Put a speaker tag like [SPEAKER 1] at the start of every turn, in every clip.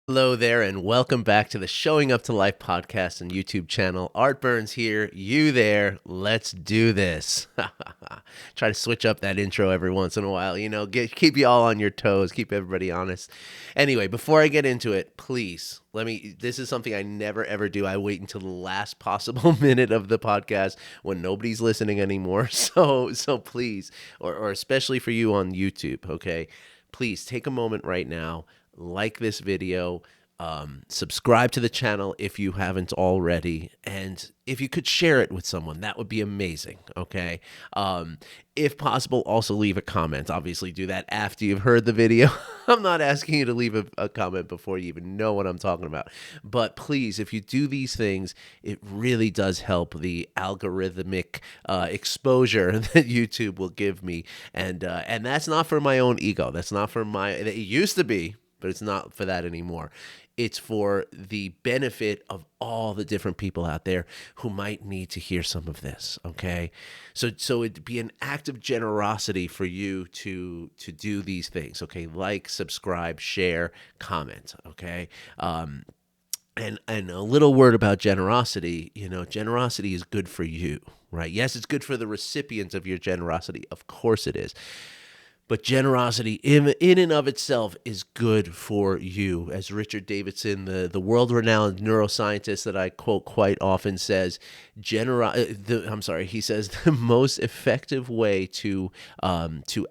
[SPEAKER 1] Hello there, and welcome back to the Showing Up to Life podcast and YouTube channel. Art Burns here, you there. Let's do this. Try to switch up that intro every once in a while, keep you all on your toes, keep everybody honest. Anyway, before I get into it, please this is something I never ever do. I wait until the last possible minute of the podcast when nobody's listening anymore. So please, or especially for you on YouTube, okay? Please take a moment right now, like this video, subscribe to the channel if you haven't already, and if you could share it with someone, that would be amazing, okay? If possible, also leave a comment. Obviously, do that after you've heard the video. I'm not asking you to leave a comment before you even know what I'm talking about. But please, if you do these things, it really does help the algorithmic exposure that YouTube will give me. And that's not for my own ego. That's not for it used to be, but it's not for that anymore. It's for the benefit of all the different people out there who might need to hear some of this, okay? So it'd be an act of generosity for you to do these things, okay? Like, subscribe, share, comment, okay? And a little word about generosity, generosity is good for you, right? Yes, it's good for the recipient of your generosity. Of course it is. But generosity in and of itself is good for you. As Richard Davidson, the world-renowned neuroscientist that I quote quite often says, he says the most effective way to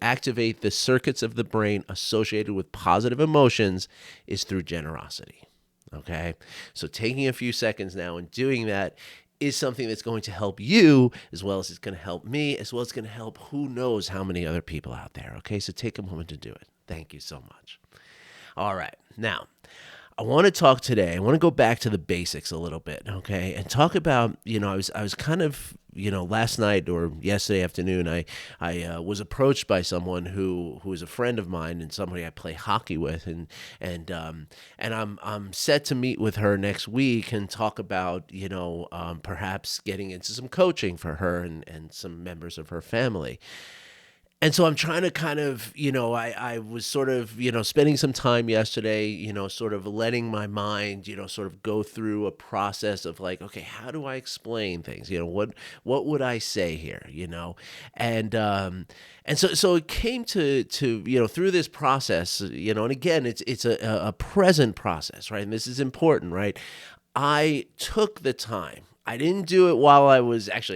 [SPEAKER 1] activate the circuits of the brain associated with positive emotions is through generosity. Okay? So taking a few seconds now and doing that is something that's going to help you, as well as it's going to help me, as well as it's going to help who knows how many other people out there. Okay, so take a moment to do it. Thank you so much. All right, now I want to talk today. I want to go back to the basics a little bit, okay, and talk about, I was kind of, last night or yesterday afternoon, I was approached by someone who is a friend of mine and somebody I play hockey with, and I'm set to meet with her next week and talk about, perhaps getting into some coaching for her and some members of her family. And so I'm trying to kind of, I was sort of, spending some time yesterday, sort of letting my mind, sort of go through a process of like, okay, how do I explain things? What would I say here? And so it came to through this process, and again, it's a present process, right? And this is important, right? I took the time. I didn't do it while I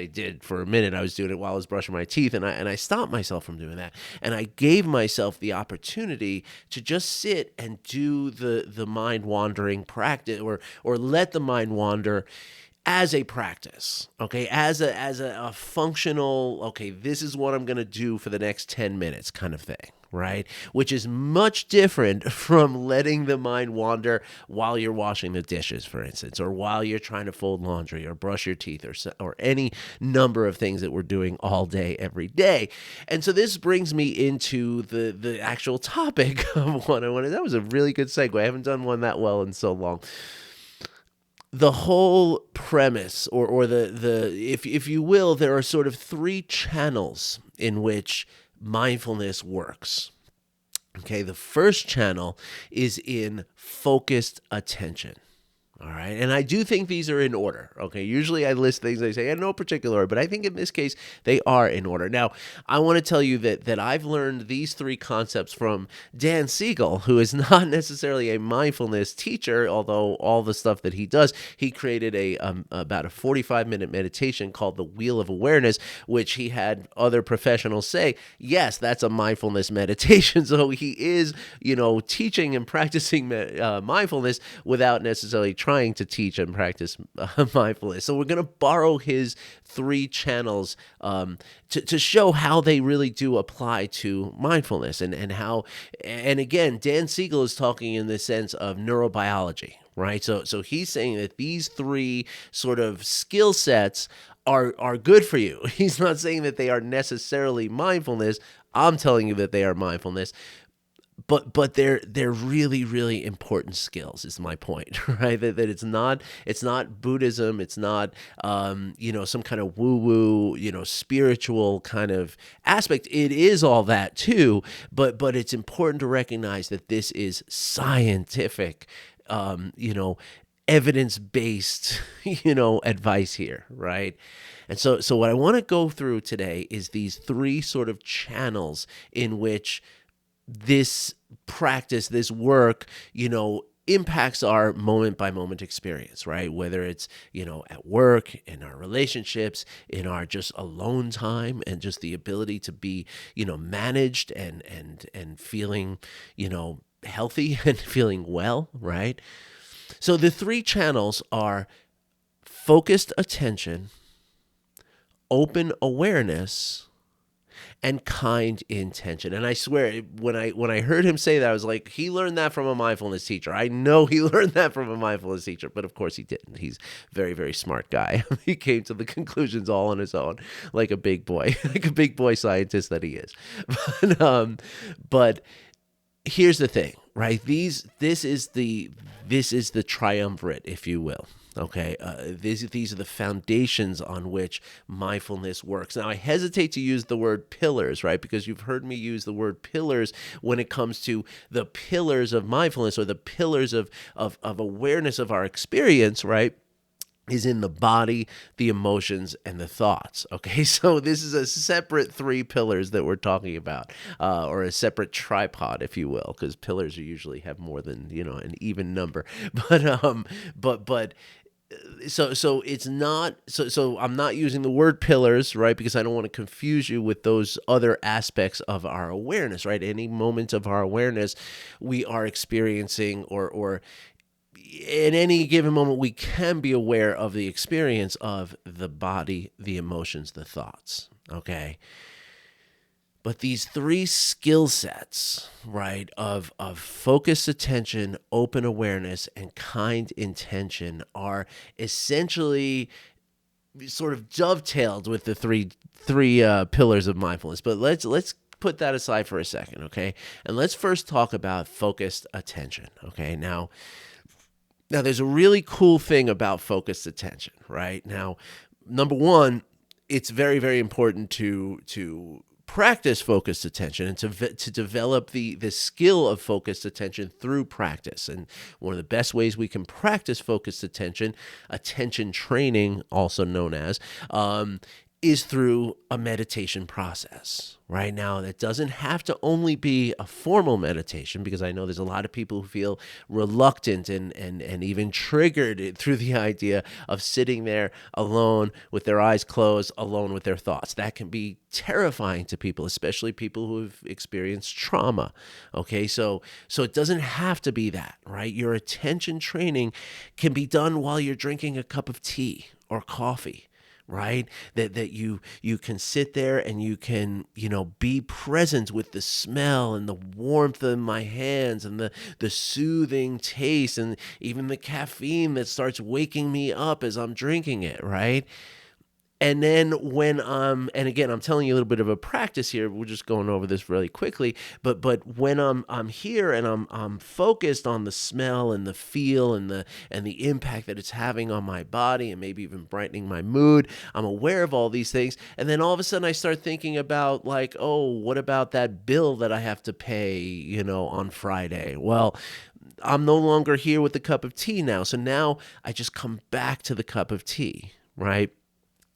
[SPEAKER 1] did for a minute. I was doing it while I was brushing my teeth, and I stopped myself from doing that. And I gave myself the opportunity to just sit and do the mind wandering practice, or let the mind wander as a practice, okay, as a functional, okay, this is what I'm going to do for the next 10 minutes kind of thing, right? Which is much different from letting the mind wander while you're washing the dishes, for instance, or while you're trying to fold laundry or brush your teeth, or any number of things that we're doing all day, every day. And so this brings me into the actual topic of what I wanted. That was a really good segue. I haven't done one that well in so long. The whole premise, or the if you will, there are sort of three channels in which mindfulness works. Okay, the first channel is in focused attention. All right. And I do think these are in order. Okay. Usually I list things, I say in no particular order, but I think in this case they are in order. Now, I want to tell you that I've learned these three concepts from Dan Siegel, who is not necessarily a mindfulness teacher, although all the stuff that he does, he created about a 45-minute meditation called the Wheel of Awareness, which he had other professionals say, yes, that's a mindfulness meditation. So he is, teaching and practicing mindfulness without necessarily trying to teach and practice mindfulness. So we're going to borrow his three channels to show how they really do apply to mindfulness, and how, and again, Dan Siegel is talking in the sense of neurobiology, right? So he's saying that these three sort of skill sets are good for you. He's not saying that they are necessarily mindfulness. I'm telling you that they are mindfulness. But they're really, really important skills, is my point, right? That it's not Buddhism, it's not some kind of woo-woo, spiritual kind of aspect. It is all that too, but it's important to recognize that this is scientific evidence-based, advice here, right? And so what I want to go through today is these three sort of channels in which this practice, this work, impacts our moment by moment experience, right? Whether it's, at work, in our relationships, in our just alone time, and just the ability to be, managed and feeling, healthy and feeling well, right? So the three channels are focused attention, open awareness, and kind intention. And I swear, when I heard him say that, I was like, he learned that from a mindfulness teacher. I know he learned that from a mindfulness teacher, but of course he didn't. He's a very, very smart guy. He came to the conclusions all on his own, like a big boy, like a big boy scientist that he is. But here's the thing, right? This is the triumvirate, if you will. Okay, these are the foundations on which mindfulness works. Now, I hesitate to use the word pillars, right? Because you've heard me use the word pillars when it comes to the pillars of mindfulness or the pillars of awareness of our experience, right? Is in the body, the emotions, and the thoughts. Okay, so this is a separate three pillars that we're talking about, or a separate tripod, if you will, because pillars usually have more than an even number. But so it's not so I'm not using the word pillars, right? Because I don't want to confuse you with those other aspects of our awareness, right? Any moment of our awareness we are experiencing or in any given moment, we can be aware of the experience of the body, the emotions, the thoughts, okay? But these three skill sets, right, of focused attention, open awareness, and kind intention are essentially sort of dovetailed with the three pillars of mindfulness. But let's put that aside for a second, okay? And let's first talk about focused attention, okay? Now, there's a really cool thing about focused attention, right? Now, number one, it's very, very important to practice focused attention and to develop the skill of focused attention through practice. And one of the best ways we can practice focused attention training, also known as, is through a meditation process. Right now, that doesn't have to only be a formal meditation, because I know there's a lot of people who feel reluctant and even triggered through the idea of sitting there alone with their eyes closed, alone with their thoughts. That can be terrifying to people, especially people who have experienced trauma. Okay, so it doesn't have to be that, right? Your attention training can be done while you're drinking a cup of tea or coffee. Right? That you can sit there and you can, be present with the smell and the warmth in my hands and the soothing taste and even the caffeine that starts waking me up as I'm drinking it, right? And then and again, I'm telling you a little bit of a practice here. We're just going over this really quickly. But when I'm here and I'm focused on the smell and the feel and the impact that it's having on my body and maybe even brightening my mood, I'm aware of all these things. And then all of a sudden I start thinking about like, oh, what about that bill that I have to pay, on Friday? Well, I'm no longer here with the cup of tea now. So now I just come back to the cup of tea, right?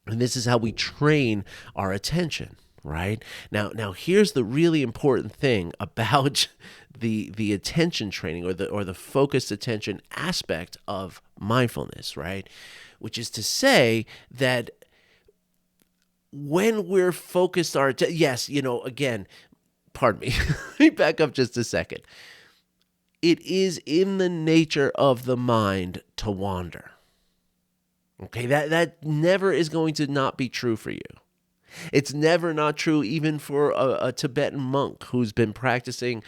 [SPEAKER 1] And this is how we train our attention, right? Now here's the really important thing about the attention training or the focused attention aspect of mindfulness, right? Which is to say that when we're focused again, pardon me, let me back up just a second. It is in the nature of the mind to wander. Okay, that never is going to not be true for you. It's never not true even for a Tibetan monk who's been practicing,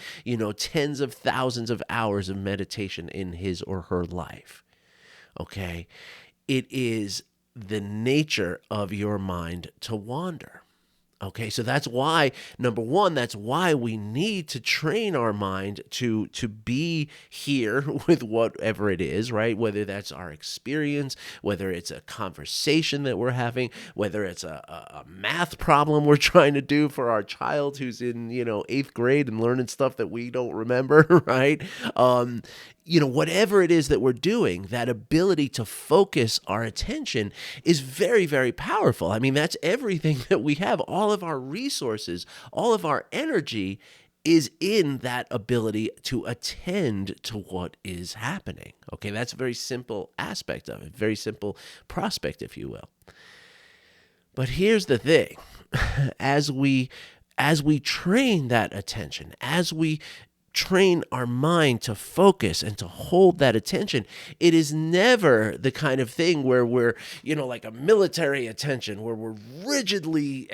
[SPEAKER 1] tens of thousands of hours of meditation in his or her life. Okay, it is the nature of your mind to wander. Okay, so that's why, number one, that's why we need to train our mind to be here with whatever it is, right? Whether that's our experience, whether it's a conversation that we're having, whether it's a math problem we're trying to do for our child who's in, 8th grade and learning stuff that we don't remember, right? whatever it is that we're doing, that ability to focus our attention is very, very powerful. I mean, that's everything that we have. All of our resources, all of our energy is in that ability to attend to what is happening. Okay, that's a very simple aspect of it, very simple prospect, if you will. But here's the thing. As we train that attention, as we train our mind to focus and to hold that attention, it is never the kind of thing where we're, like a military attention, where we're rigidly,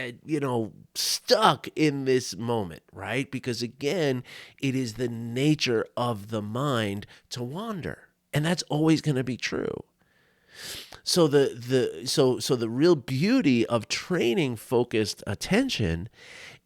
[SPEAKER 1] stuck in this moment, right? Because again, it is the nature of the mind to wander. And that's always going to be true. So the real beauty of training focused attention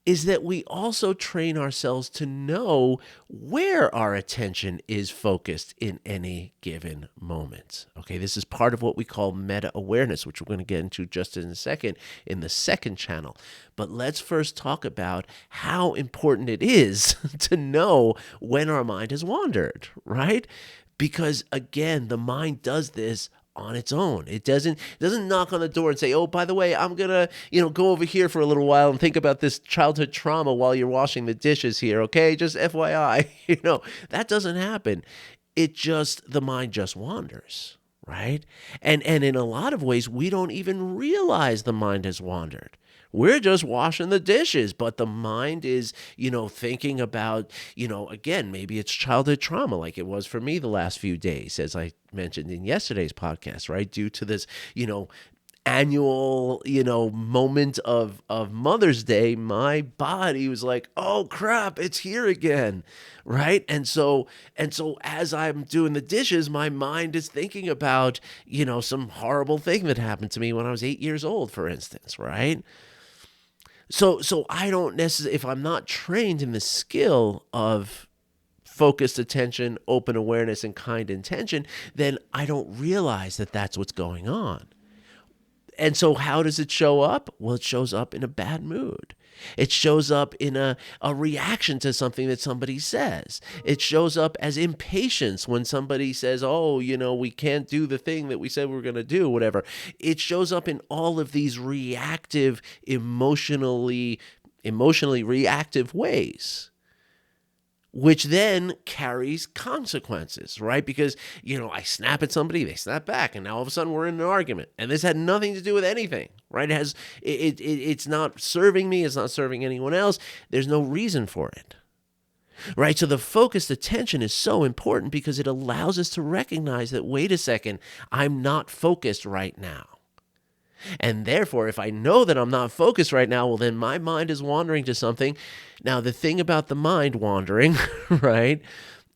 [SPEAKER 1] is that we also train ourselves to know where our attention is focused in any given moment. Okay, this is part of what we call meta-awareness, which we're going to get into just in a second in the second channel. But let's first talk about how important it is to know when our mind has wandered, right? Because again, the mind does this on its own. It doesn't knock on the door and say, "Oh, by the way, I'm gonna, go over here for a little while and think about this childhood trauma while you're washing the dishes here." Okay, just FYI, that doesn't happen. The mind just wanders, right? And in a lot of ways, we don't even realize the mind has wandered. We're just washing the dishes, but the mind is, thinking about, again, maybe it's childhood trauma like it was for me the last few days, as I mentioned in yesterday's podcast, right? Due to this, annual, moment of Mother's Day, my body was like, "Oh crap, it's here again." Right? And so as I'm doing the dishes, my mind is thinking about, some horrible thing that happened to me when I was 8 years old, for instance, right? So I don't necessarily, if I'm not trained in the skill of focused attention, open awareness, and kind intention, then I don't realize that that's what's going on. And so how does it show up? Well, it shows up in a bad mood. It shows up in a reaction to something that somebody says. It shows up as impatience when somebody says, "Oh, we can't do the thing that we said we were going to do," whatever. It shows up in all of these reactive, emotionally reactive ways, which then carries consequences, right? Because, I snap at somebody, they snap back, and now all of a sudden we're in an argument. And this had nothing to do with anything, right? It's not serving me, it's not serving anyone else. There's no reason for it, right? So the focused attention is so important because it allows us to recognize that, wait a second, I'm not focused right now. And therefore, if I know that I'm not focused right now, well, then my mind is wandering to something. Now, the thing about the mind wandering, right?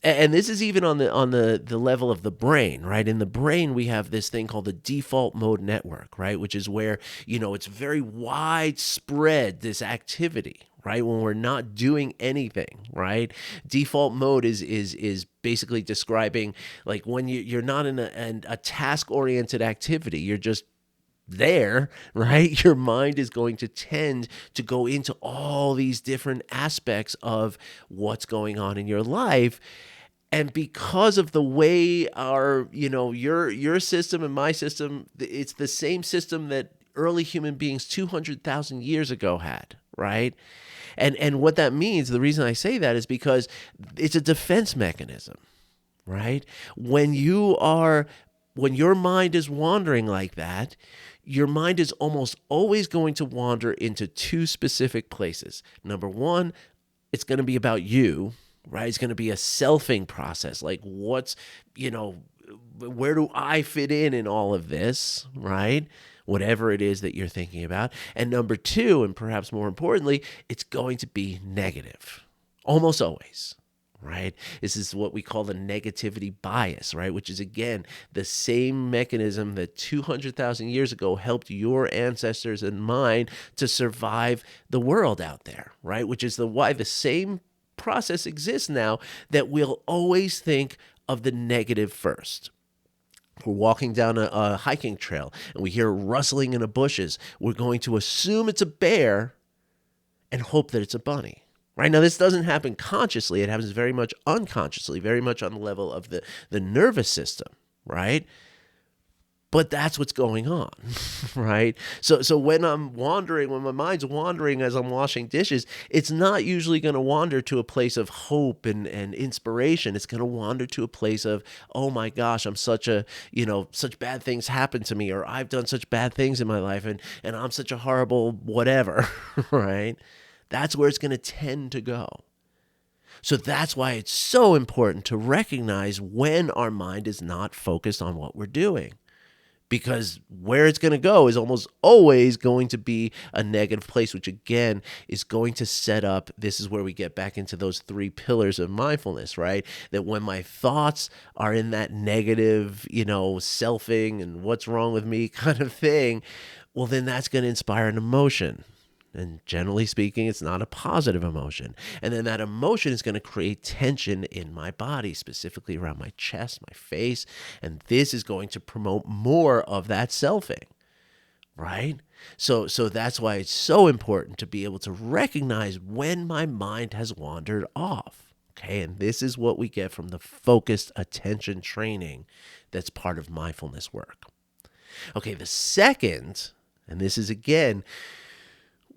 [SPEAKER 1] And this is even on the level of the brain, right? In the brain, we have this thing called the default mode network, right? Which is where, it's very widespread, this activity, right? When we're not doing anything, right? Default mode is basically describing like when you're not in a task-oriented activity, you're just there, right? Your mind is going to tend to go into all these different aspects of what's going on in your life. And because of the way our, your system and my system, it's the same system that early human beings 200,000 years ago had, right? And what that means, the reason I say that is because it's a defense mechanism, right? When your mind is wandering like that, your mind is almost always going to wander into two specific places. Number one, it's going to be about you, right? It's going to be a selfing process. Like where do I fit in all of this, right? Whatever it is that you're thinking about. And number two, and perhaps more importantly, it's going to be negative. Almost always. Right? This is what we call the negativity bias, right? Which is, again, the same mechanism that 200,000 years ago helped your ancestors and mine to survive the world out there, right? Which is why the same process exists now, that we'll always think of the negative first. We're walking down a hiking trail and we hear rustling in the bushes. We're going to assume it's a bear and hope that it's a bunny. Right now, this doesn't happen consciously. It happens very much unconsciously, very much on the level of the nervous system, right? But that's what's going on, right? So when I'm wandering, when my mind's wandering as I'm washing dishes, it's not usually going to wander to a place of hope and inspiration. It's going to wander to a place of, oh my gosh, I'm such a, such bad things happen to me, or I've done such bad things in my life, and I'm such a horrible whatever, right? That's where it's going to tend to go. So that's why it's so important to recognize when our mind is not focused on what we're doing. Because where it's going to go is almost always going to be a negative place, which again is going to set up. This is where we get back into those 3 pillars of mindfulness, right? That when my thoughts are in that negative, selfing and what's wrong with me kind of thing, well, then that's going to inspire an emotion. And generally speaking, it's not a positive emotion. And then that emotion is going to create tension in my body, specifically around my chest, my face. And this is going to promote more of that selfing, right? So that's why it's so important to be able to recognize when my mind has wandered off. Okay, and this is what we get from the focused attention training that's part of mindfulness work. Okay, the second, and this is again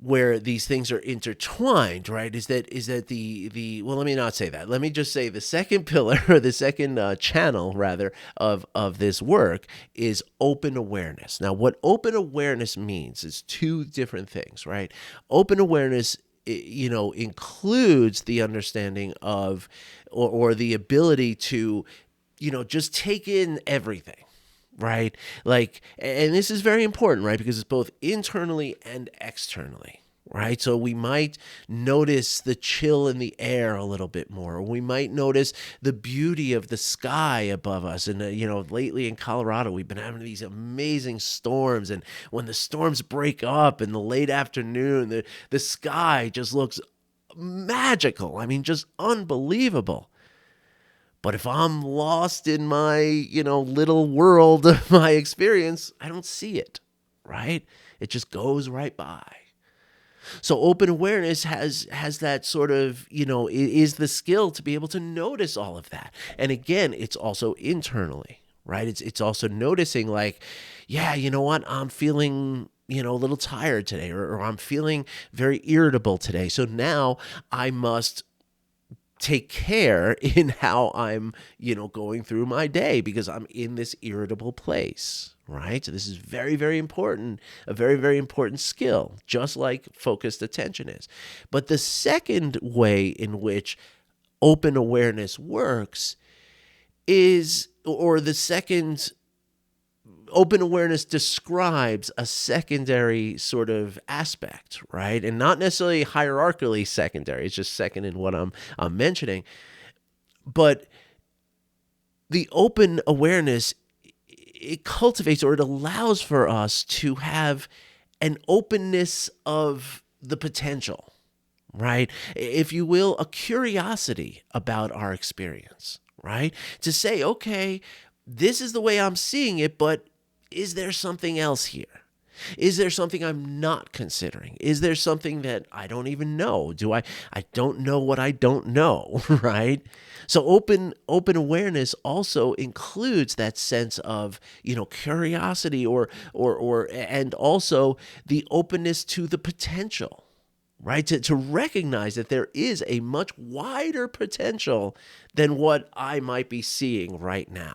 [SPEAKER 1] where these things are intertwined, right? Is that the well, let me not say that. Let me just say the second pillar, or the second channel rather of this work is open awareness. Now, what open awareness means is 2 different things, right? Open awareness, includes the understanding of or the ability to, just take in everything. Right? Like, and this is very important, right? Because it's both internally and externally, right? So we might notice the chill in the air a little bit more. Or we might notice the beauty of the sky above us. And, lately in Colorado, we've been having these amazing storms. And when the storms break up in the late afternoon, the sky just looks magical. I mean, just unbelievable. But if I'm lost in my, little world of my experience, I don't see it, right? It just goes right by. So open awareness has that sort of, is the skill to be able to notice all of that. And again, it's also internally, right? It's also noticing like, yeah, you know what? I'm feeling a little tired today, or I'm feeling very irritable today. So now I must take care in how I'm, going through my day because I'm in this irritable place, right? So this is very, very important, a very, very important skill, just like focused attention is. But the second way in which open awareness works is, or the second open awareness describes a secondary sort of aspect, right? And not necessarily hierarchically secondary. It's just second in what I'm mentioning. But the open awareness, it cultivates, or it allows for us to have an openness of the potential, right? If you will, a curiosity about our experience, right? To say, okay, this is the way I'm seeing it, but is there something else here? Is there something I'm not considering? Is there something that I don't even know? I don't know what I don't know, right? So open awareness also includes that sense of, curiosity or and also the openness to the potential, right? To recognize that there is a much wider potential than what I might be seeing right now.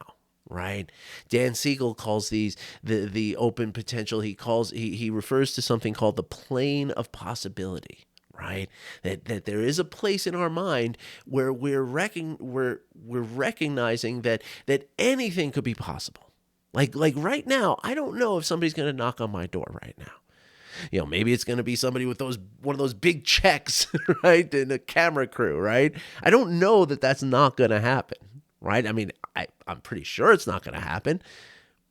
[SPEAKER 1] Right. Dan Siegel calls these the open potential. He refers to something called the plane of possibility. Right. That there is a place in our mind where we're recognizing that anything could be possible. Like right now, I don't know if somebody's going to knock on my door right now. Maybe it's going to be somebody with one of those big checks, right, and a camera crew, right? I don't know that that's not going to happen. Right? I mean, I'm pretty sure it's not going to happen,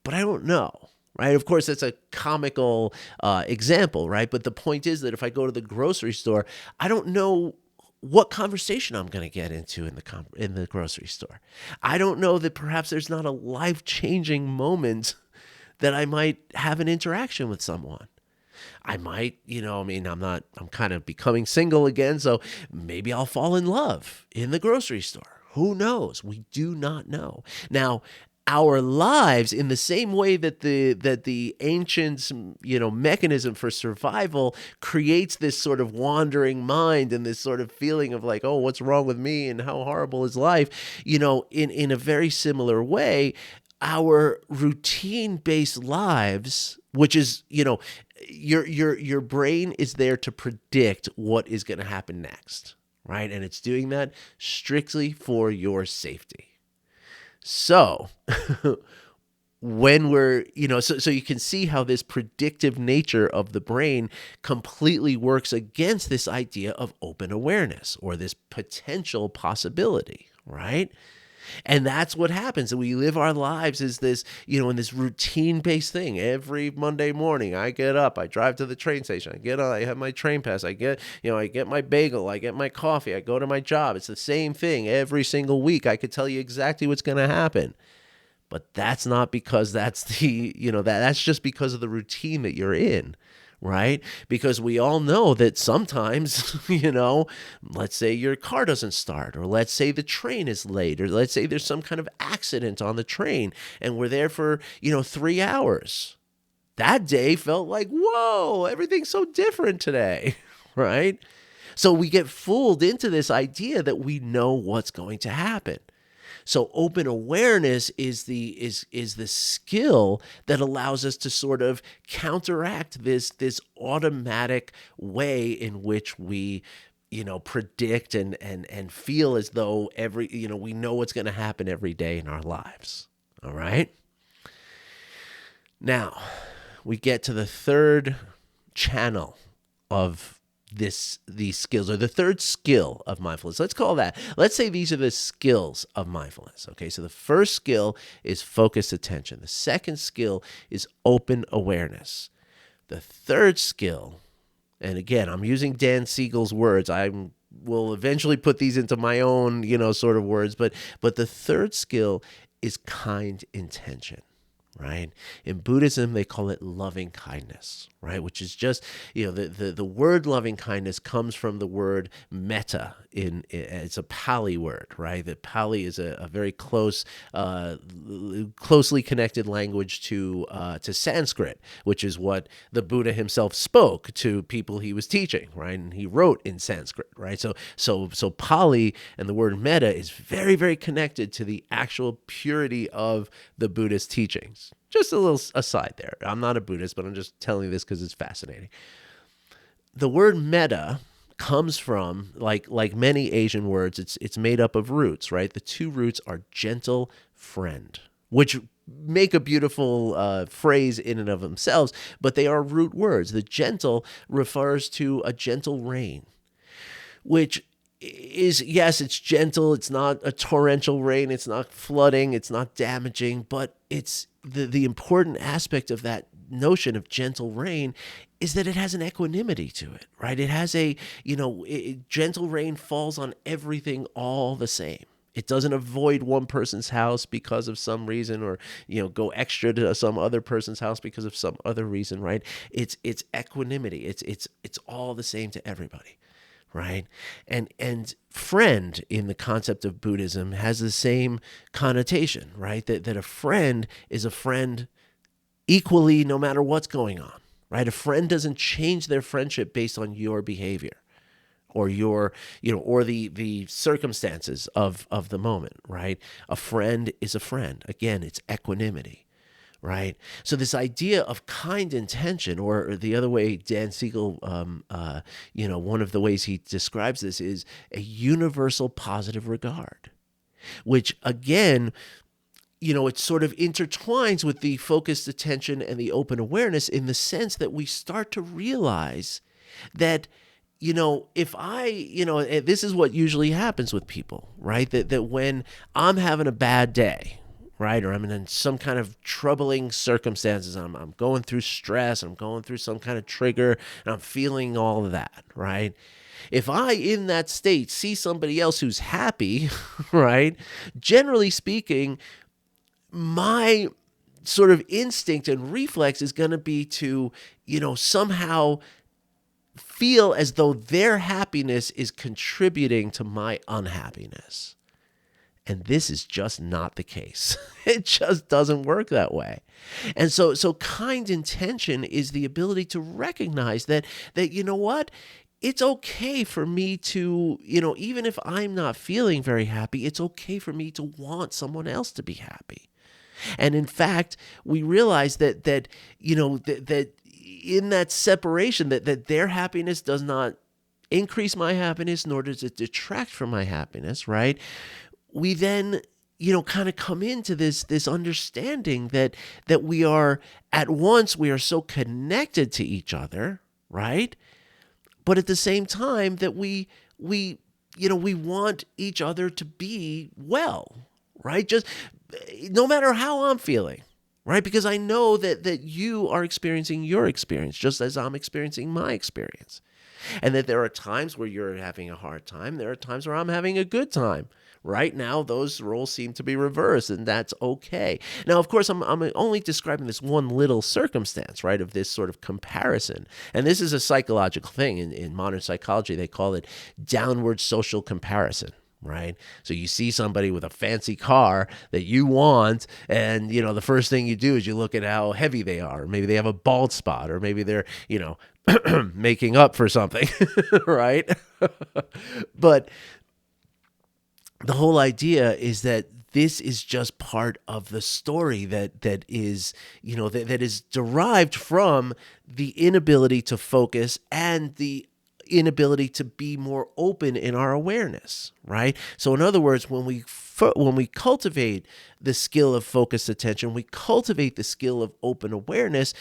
[SPEAKER 1] but I don't know, right? Of course, that's a comical example, right? But the point is that if I go to the grocery store, I don't know what conversation I'm going to get into in the grocery store. I don't know that perhaps there's not a life-changing moment that I might have an interaction with someone. I might, I'm kind of becoming single again, so maybe I'll fall in love in the grocery store. Who knows? We do not know. Now, our lives, in the same way that the ancients, mechanism for survival creates this sort of wandering mind and this sort of feeling of like, oh, what's wrong with me and how horrible is life, in a very similar way, our routine-based lives, which is, your brain is there to predict what is going to happen next, right? And it's doing that strictly for your safety. So when we're, so you can see how this predictive nature of the brain completely works against this idea of open awareness or this potential possibility, right? And that's what happens. We live our lives as this, in this routine-based thing. Every Monday morning, I get up, I drive to the train station, I get on, I have my train pass, I get my bagel, I get my coffee, I go to my job. It's the same thing every single week. I could tell you exactly what's going to happen. But that's not because that's that's just because of the routine that you're in. Right? Because we all know that sometimes, let's say your car doesn't start, or let's say the train is late, or let's say there's some kind of accident on the train and we're there for, 3 hours. That day felt like, whoa, everything's so different today, right? So we get fooled into this idea that we know what's going to happen. So open awareness is the skill that allows us to sort of counteract this automatic way in which we predict and feel as though we know what's going to happen every day in our lives. All right? Now, we get to the third channel of these skills, or the third skill of mindfulness. Let's call that. Let's say these are the skills of mindfulness. Okay, so the first skill is focused attention. The second skill is open awareness. The third skill, and again, I'm using Dan Siegel's words. I will eventually put these into my own, sort of words, but the third skill is kind intention. Right? In Buddhism, they call it loving kindness, right? Which is just, the word loving kindness comes from the word metta. It's a Pali word, right? That Pali is a very closely connected language to Sanskrit, which is what the Buddha himself spoke to people he was teaching, right? And he wrote in Sanskrit, right? So Pali and the word metta is very, very connected to the actual purity of the Buddhist teachings. Just a little aside there. I'm not a Buddhist, but I'm just telling you this because it's fascinating. The word metta comes from, like many Asian words, it's made up of roots, right? The two roots are gentle friend, which make a beautiful phrase in and of themselves, but they are root words. The gentle refers to a gentle rain, which is, yes, it's gentle. It's not a torrential rain. It's not flooding. It's not damaging, but it's the important aspect of that notion of gentle rain is that it has an equanimity to it, right? It has gentle rain falls on everything all the same. It doesn't avoid one person's house because of some reason, or go extra to some other person's house because of some other reason, right? It's equanimity. It's all the same to everybody. Right? And friend in the concept of Buddhism has the same connotation, right? That a friend is a friend equally no matter what's going on, right? A friend doesn't change their friendship based on your behavior or your, or the circumstances of the moment, right? A friend is a friend. Again, it's equanimity. Right. So this idea of kind intention, or the other way Dan Siegel, one of the ways he describes this is a universal positive regard, which again, it sort of intertwines with the focused attention and the open awareness in the sense that we start to realize that, if this is what usually happens with people, right? That when I'm having a bad day, right, or I'm in some kind of troubling circumstances, I'm going through stress, I'm going through some kind of trigger, and I'm feeling all of that, right? If I, in that state, see somebody else who's happy, right, generally speaking, my sort of instinct and reflex is going to be to, somehow feel as though their happiness is contributing to my unhappiness. And this is just not the case. It just doesn't work that way. And so kind intention is the ability to recognize that you know what? It's okay for me to, even if I'm not feeling very happy, it's okay for me to want someone else to be happy. And in fact, we realize that in that separation, that their happiness does not increase my happiness, nor does it detract from my happiness, right? We then, kind of come into this understanding that we are, at once, we are so connected to each other, right? But at the same time that we want each other to be well, right? Just no matter how I'm feeling, right? Because I know that you are experiencing your experience just as I'm experiencing my experience. And that there are times where you're having a hard time. There are times where I'm having a good time. Right now, those roles seem to be reversed, and that's okay. Now, of course, I'm only describing this one little circumstance, right, of this sort of comparison. And this is a psychological thing. In modern psychology, they call it downward social comparison. Right? So you see somebody with a fancy car that you want, and, the first thing you do is you look at how heavy they are. Maybe they have a bald spot, or maybe they're, making up for something, right? But the whole idea is that this is just part of the story that is, that is derived from the inability to focus and the inability to be more open in our awareness, right? So in other words, when we cultivate the skill of focused attention, we cultivate the skill of open awareness,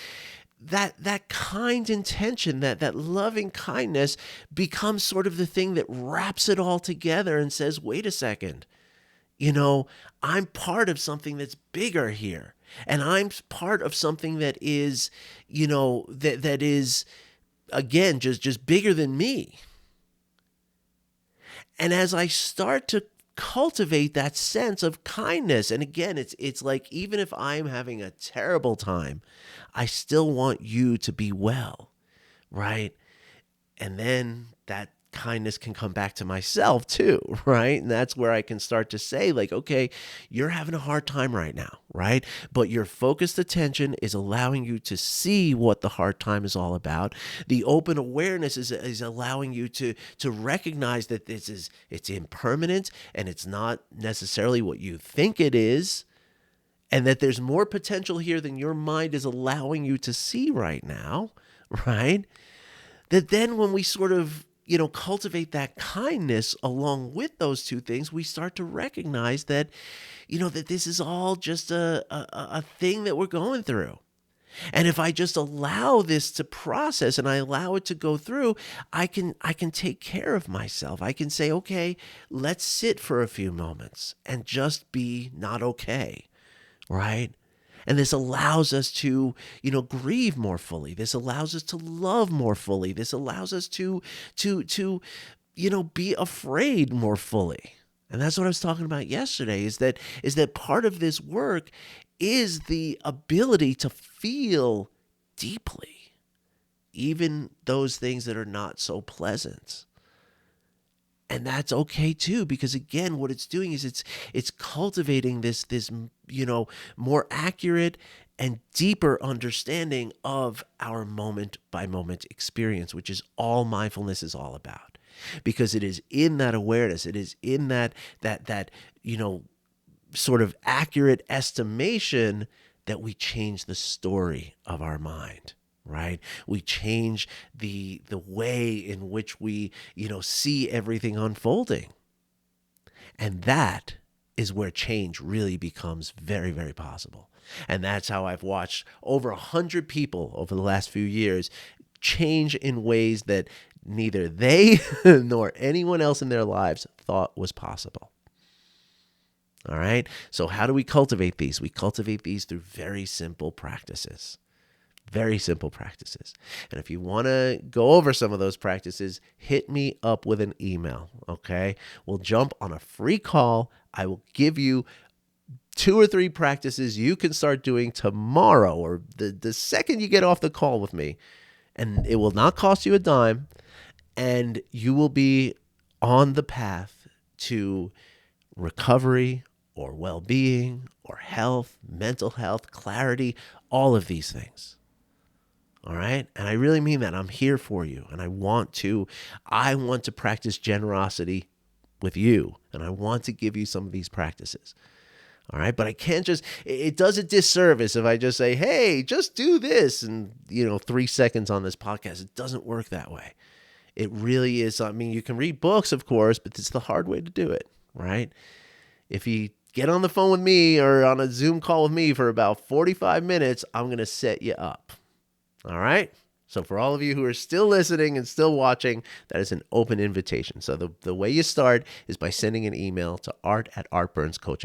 [SPEAKER 1] that kind intention, that loving kindness becomes sort of the thing that wraps it all together and says, wait a second, I'm part of something that's bigger here. And I'm part of something that is, that is, again, just bigger than me. And as I start to cultivate that sense of kindness, and again, it's like, even if I'm having a terrible time, I still want you to be well, right? And then that kindness can come back to myself too, right? And that's where I can start to say, like, okay, you're having a hard time right now, right? But your focused attention is allowing you to see what the hard time is all about. The open awareness is allowing you to recognize that it's impermanent and it's not necessarily what you think it is, and that there's more potential here than your mind is allowing you to see right now, right? That then when we sort of, cultivate that kindness along with those two things, we start to recognize that, that this is all just a thing that we're going through. And if I just allow this to process and I allow it to go through, I can take care of myself. I can say, okay, let's sit for a few moments and just be not okay, right? And this allows us to, grieve more fully. This allows us to love more fully. This allows us to be afraid more fully. And that's what I was talking about yesterday, is that part of this work is the ability to feel deeply, even those things that are not so pleasant. And that's okay too, because again, what it's doing is it's cultivating this more accurate and deeper understanding of our moment by moment experience, which is all mindfulness is all about. Because it is in that awareness, it is in that sort of accurate estimation that we change the story of our mind. Right? We change the way in which we, see everything unfolding. And that is where change really becomes very, very possible. And that's how I've watched over 100 people over the last few years change in ways that neither they nor anyone else in their lives thought was possible. All right? So how do we cultivate these? We cultivate these through very simple practices. Very simple practices. And if you want to go over some of those practices, hit me up with an email, okay? We'll jump on a free call. I will give you 2 or 3 practices you can start doing tomorrow or the second you get off the call with me, and it will not cost you a dime, and you will be on the path to recovery or well-being or health, mental health, clarity, all of these things. All right? And I really mean that. I'm here for you, and I want to practice generosity with you, and I want to give you some of these practices. All right. But I can't it does a disservice if I just say, hey, just do this and, 3 seconds on this podcast. It doesn't work that way. It really is. I mean, you can read books, of course, but it's the hard way to do it. Right. If you get on the phone with me or on a Zoom call with me for about 45 minutes, I'm going to set you up. All right. So for all of you who are still listening and still watching, that is an open invitation. So the way you start is by sending an email to art@artburnscoaching.com.